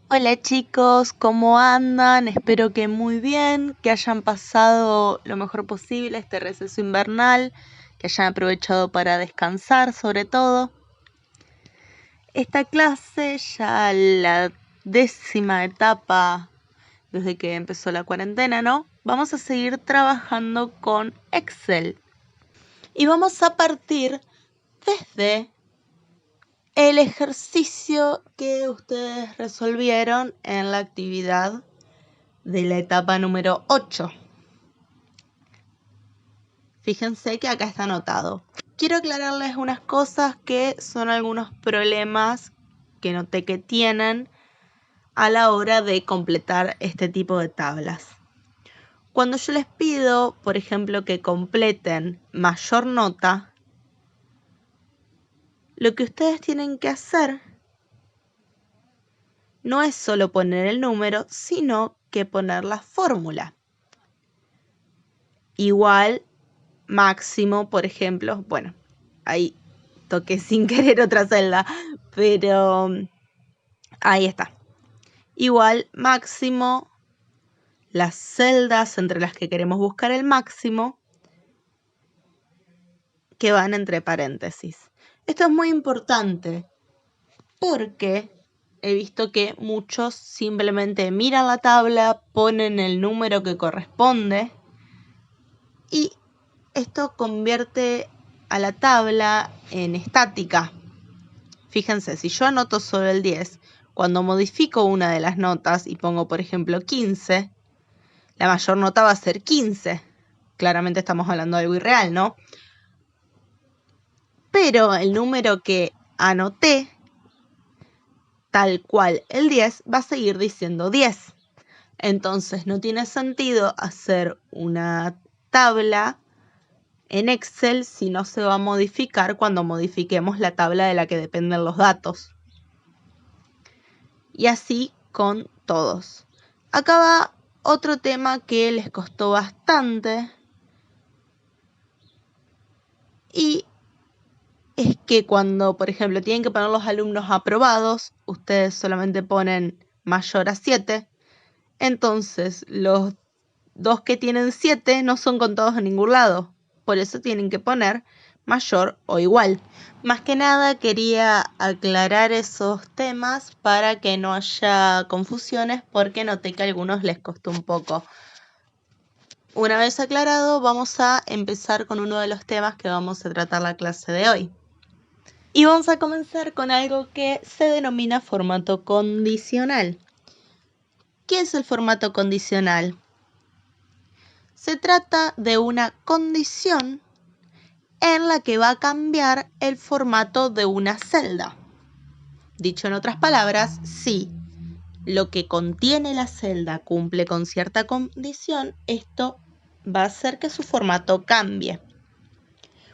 Hola chicos, ¿cómo andan? Espero que muy bien, que hayan pasado lo mejor posible este receso invernal, que hayan aprovechado para descansar sobre todo. Esta clase, ya la 10ª etapa desde que empezó la cuarentena, ¿no? Vamos a seguir trabajando con Excel y vamos a partir desde el ejercicio que ustedes resolvieron en la actividad de la etapa número 8. Fíjense que acá está anotado. Quiero aclararles unas cosas que son algunos problemas que noté que tienen a la hora de completar este tipo de tablas. Cuando yo les pido, por ejemplo, que completen mayor nota, lo que ustedes tienen que hacer no es solo poner el número, sino que poner la fórmula. Igual, máximo, por ejemplo, bueno, ahí toqué sin querer otra celda, pero ahí está. Igual, máximo, las celdas entre las que queremos buscar el máximo, que van entre paréntesis. Esto es muy importante porque he visto que muchos simplemente miran la tabla, ponen el número que corresponde y esto convierte a la tabla en estática. Fíjense, si yo anoto solo el 10, cuando modifico una de las notas y pongo, por ejemplo, 15, la mayor nota va a ser 15. Claramente estamos hablando de algo irreal, ¿no? Pero el número que anoté, tal cual el 10, va a seguir diciendo 10. Entonces no tiene sentido hacer una tabla en Excel si no se va a modificar cuando modifiquemos la tabla de la que dependen los datos. Y así con todos. Acá va otro tema que les costó bastante y es que cuando, por ejemplo, tienen que poner los alumnos aprobados, ustedes solamente ponen mayor a 7, entonces los dos que tienen 7 no son contados en ningún lado, por eso tienen que poner mayor o igual. Más que nada quería aclarar esos temas para que no haya confusiones, porque noté que a algunos les costó un poco. Una vez aclarado, vamos a empezar con uno de los temas que vamos a tratar la clase de hoy. Y vamos a comenzar con algo que se denomina formato condicional. ¿Qué es el formato condicional? Se trata de una condición en la que va a cambiar el formato de una celda. Dicho en otras palabras, si lo que contiene la celda cumple con cierta condición, esto va a hacer que su formato cambie.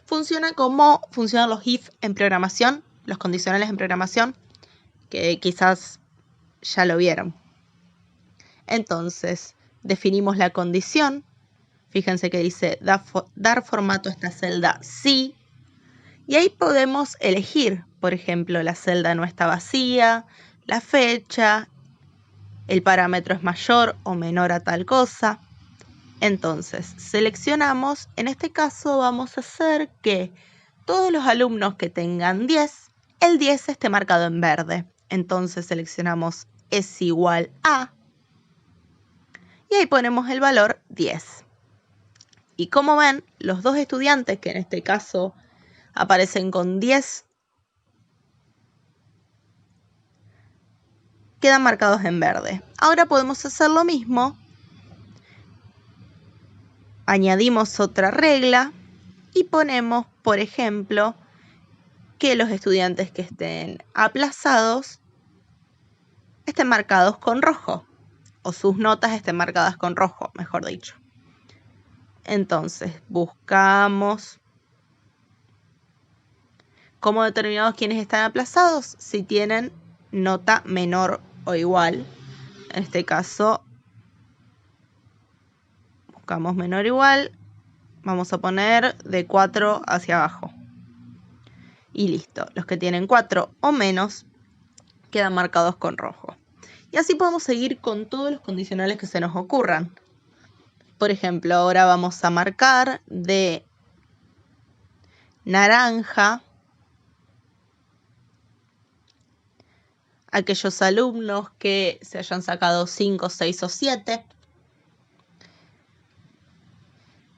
Funciona como funcionan los if en programación, los condicionales en programación, que quizás ya lo vieron. Entonces, definimos la condición. Fíjense que dice dar formato a esta celda sí. Y ahí podemos elegir, por ejemplo, la celda no está vacía, la fecha, el parámetro es mayor o menor a tal cosa. Entonces, seleccionamos, en este caso vamos a hacer que todos los alumnos que tengan 10, el 10 esté marcado en verde. Entonces seleccionamos es igual a, y ahí ponemos el valor 10. Y como ven, los dos estudiantes, que en este caso aparecen con 10, quedan marcados en verde. Ahora podemos hacer lo mismo. Añadimos otra regla y ponemos, por ejemplo, que los estudiantes que estén aplazados estén marcados con rojo, o sus notas estén marcadas con rojo, mejor dicho. Entonces, buscamos cómo determinamos quiénes están aplazados, si tienen nota menor o igual. En este caso, buscamos menor o igual, vamos a poner de 4 hacia abajo. Y listo, los que tienen 4 o menos quedan marcados con rojo. Y así podemos seguir con todos los condicionales que se nos ocurran. Por ejemplo, ahora vamos a marcar de naranja aquellos alumnos que se hayan sacado 5, 6 o 7.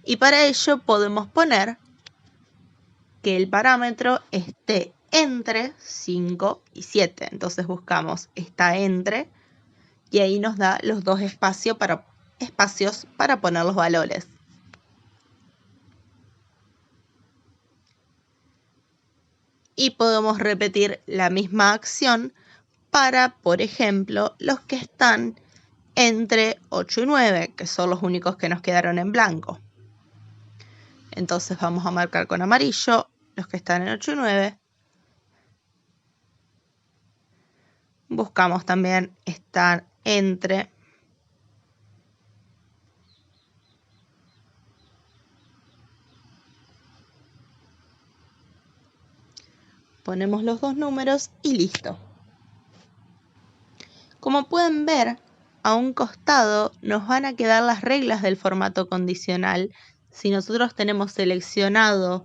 Y para ello podemos poner que el parámetro esté entre 5 y 7. Entonces buscamos está entre y ahí nos da los dos espacios para poner los valores. Y podemos repetir la misma acción para, por ejemplo, los que están entre 8 y 9, que son los únicos que nos quedaron en blanco. Entonces vamos a marcar con amarillo los que están en 8 y 9. Buscamos también estar entre. Ponemos los dos números y listo. Como pueden ver, a un costado nos van a quedar las reglas del formato condicional. Si nosotros tenemos seleccionado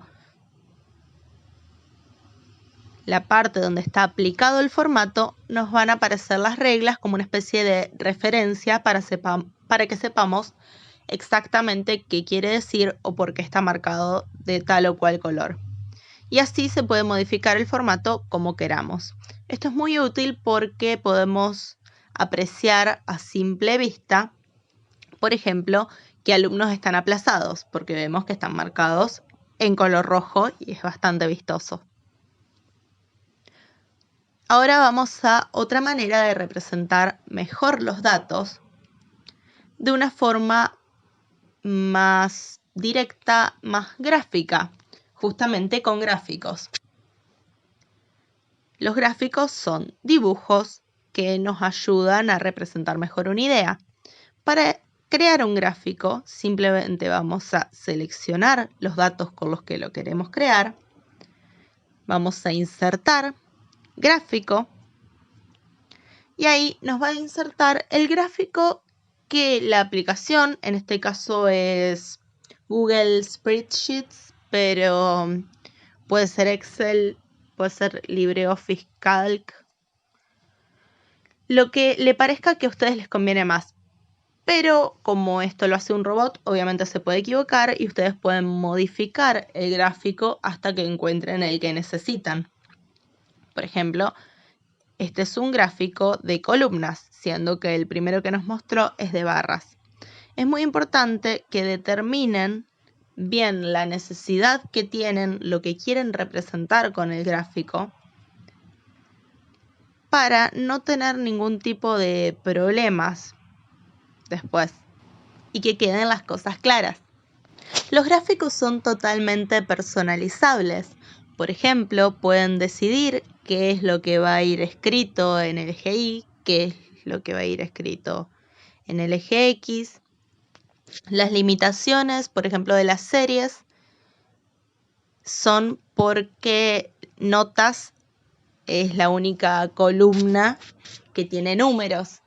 la parte donde está aplicado el formato, nos van a aparecer las reglas como una especie de referencia para que sepamos exactamente qué quiere decir o por qué está marcado de tal o cual color. Y así se puede modificar el formato como queramos. Esto es muy útil porque podemos apreciar a simple vista, por ejemplo, qué alumnos están aplazados, porque vemos que están marcados en color rojo y es bastante vistoso. Ahora vamos a otra manera de representar mejor los datos de una forma más directa, más gráfica, justamente con gráficos. Los gráficos son dibujos que nos ayudan a representar mejor una idea. Para crear un gráfico, simplemente vamos a seleccionar los datos con los que lo queremos crear. Vamos a insertar gráfico. Y ahí nos va a insertar el gráfico que la aplicación, en este caso es Google Spreadsheets, pero puede ser Excel, puede ser LibreOffice Calc, lo que le parezca que a ustedes les conviene más. Pero como esto lo hace un robot, obviamente se puede equivocar y ustedes pueden modificar el gráfico hasta que encuentren el que necesitan. Por ejemplo, este es un gráfico de columnas, siendo que el primero que nos mostró es de barras. Es muy importante que determinen bien la necesidad que tienen, lo que quieren representar con el gráfico, para no tener ningún tipo de problemas después y que queden las cosas claras. Los gráficos son totalmente personalizables. Por ejemplo, pueden decidir qué es lo que va a ir escrito en el eje Y, qué es lo que va a ir escrito en el eje X. Las limitaciones, por ejemplo, de las series son porque notas es la única columna que tiene números.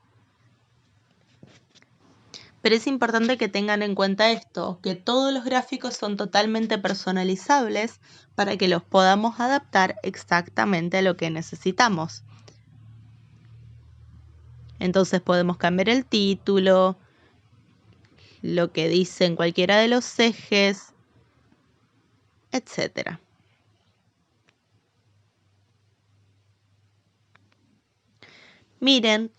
Pero es importante que tengan en cuenta esto, que todos los gráficos son totalmente personalizables para que los podamos adaptar exactamente a lo que necesitamos. Entonces podemos cambiar el título, lo que dice en cualquiera de los ejes, etc. Miren,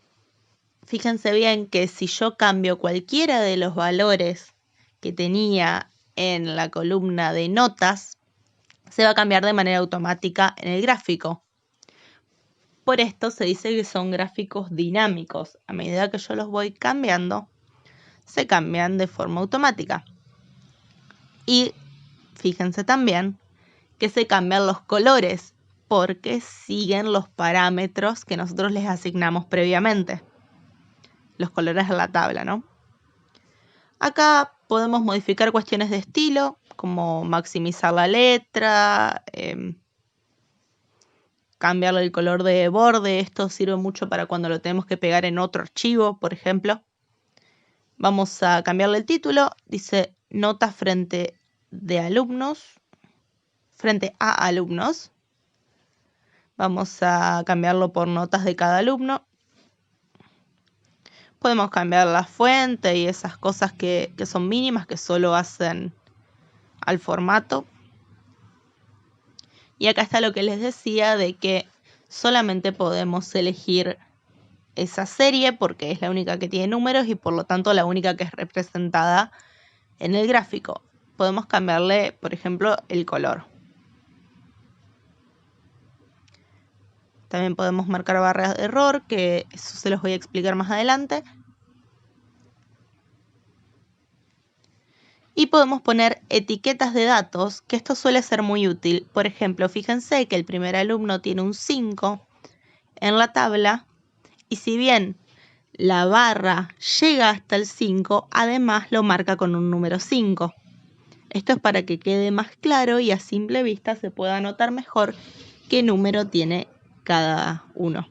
fíjense bien que si yo cambio cualquiera de los valores que tenía en la columna de notas, se va a cambiar de manera automática en el gráfico. Por esto se dice que son gráficos dinámicos. A medida que yo los voy cambiando, se cambian de forma automática. Y fíjense también que se cambian los colores porque siguen los parámetros que nosotros les asignamos previamente. Los colores de la tabla, ¿no? Acá podemos modificar cuestiones de estilo, como maximizar la letra, cambiarle el color de borde. Esto sirve mucho para cuando lo tenemos que pegar en otro archivo, por ejemplo. Vamos a cambiarle el título. Dice nota frente a alumnos. Vamos a cambiarlo por notas de cada alumno. Podemos cambiar la fuente y esas cosas que son mínimas, que solo hacen al formato. Y acá está lo que les decía de que solamente podemos elegir esa serie porque es la única que tiene números y por lo tanto la única que es representada en el gráfico. Podemos cambiarle, por ejemplo, el color. También podemos marcar barras de error, que eso se los voy a explicar más adelante. Y podemos poner etiquetas de datos, que esto suele ser muy útil. Por ejemplo, fíjense que el primer alumno tiene un 5 en la tabla. Y si bien la barra llega hasta el 5, además lo marca con un número 5. Esto es para que quede más claro y a simple vista se pueda notar mejor qué número tiene cada uno.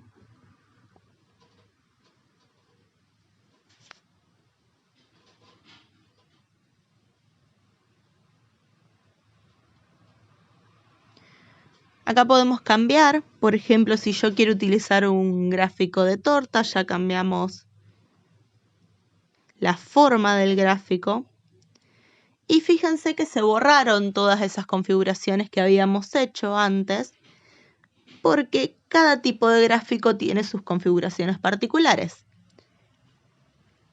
Acá podemos cambiar, por ejemplo, si yo quiero utilizar un gráfico de torta, ya cambiamos la forma del gráfico. Y fíjense que se borraron todas esas configuraciones que habíamos hecho antes, porque cada tipo de gráfico tiene sus configuraciones particulares.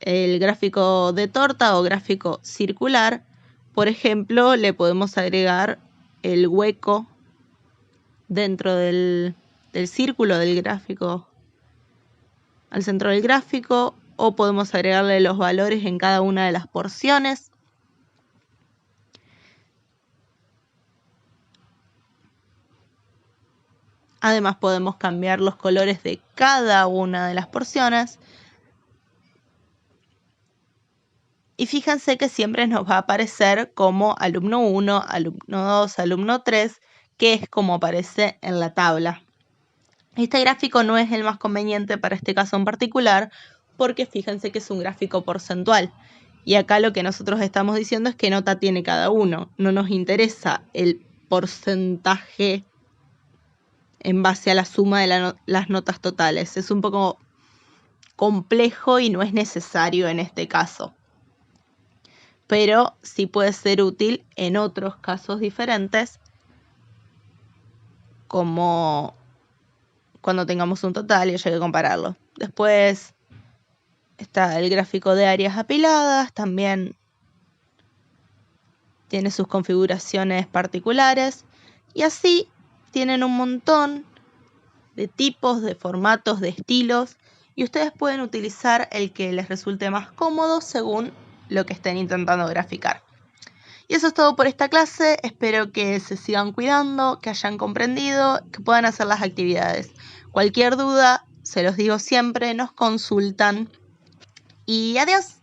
El gráfico de torta o gráfico circular, por ejemplo, le podemos agregar el hueco dentro del círculo del gráfico al centro del gráfico, o podemos agregarle los valores en cada una de las porciones. Además podemos cambiar los colores de cada una de las porciones. Y fíjense que siempre nos va a aparecer como alumno 1, alumno 2, alumno 3, que es como aparece en la tabla. Este gráfico no es el más conveniente para este caso en particular, porque fíjense que es un gráfico porcentual. Y acá lo que nosotros estamos diciendo es qué nota tiene cada uno. No nos interesa el porcentaje en base a la suma de las notas totales. Es un poco complejo y no es necesario en este caso. Pero sí puede ser útil en otros casos diferentes, como cuando tengamos un total y haya que compararlo. Después está el gráfico de áreas apiladas, también tiene sus configuraciones particulares y así tienen un montón de tipos, de formatos, de estilos y ustedes pueden utilizar el que les resulte más cómodo según lo que estén intentando graficar. Y eso es todo por esta clase, espero que se sigan cuidando, que hayan comprendido, que puedan hacer las actividades. Cualquier duda, se los digo siempre, nos consultan y adiós.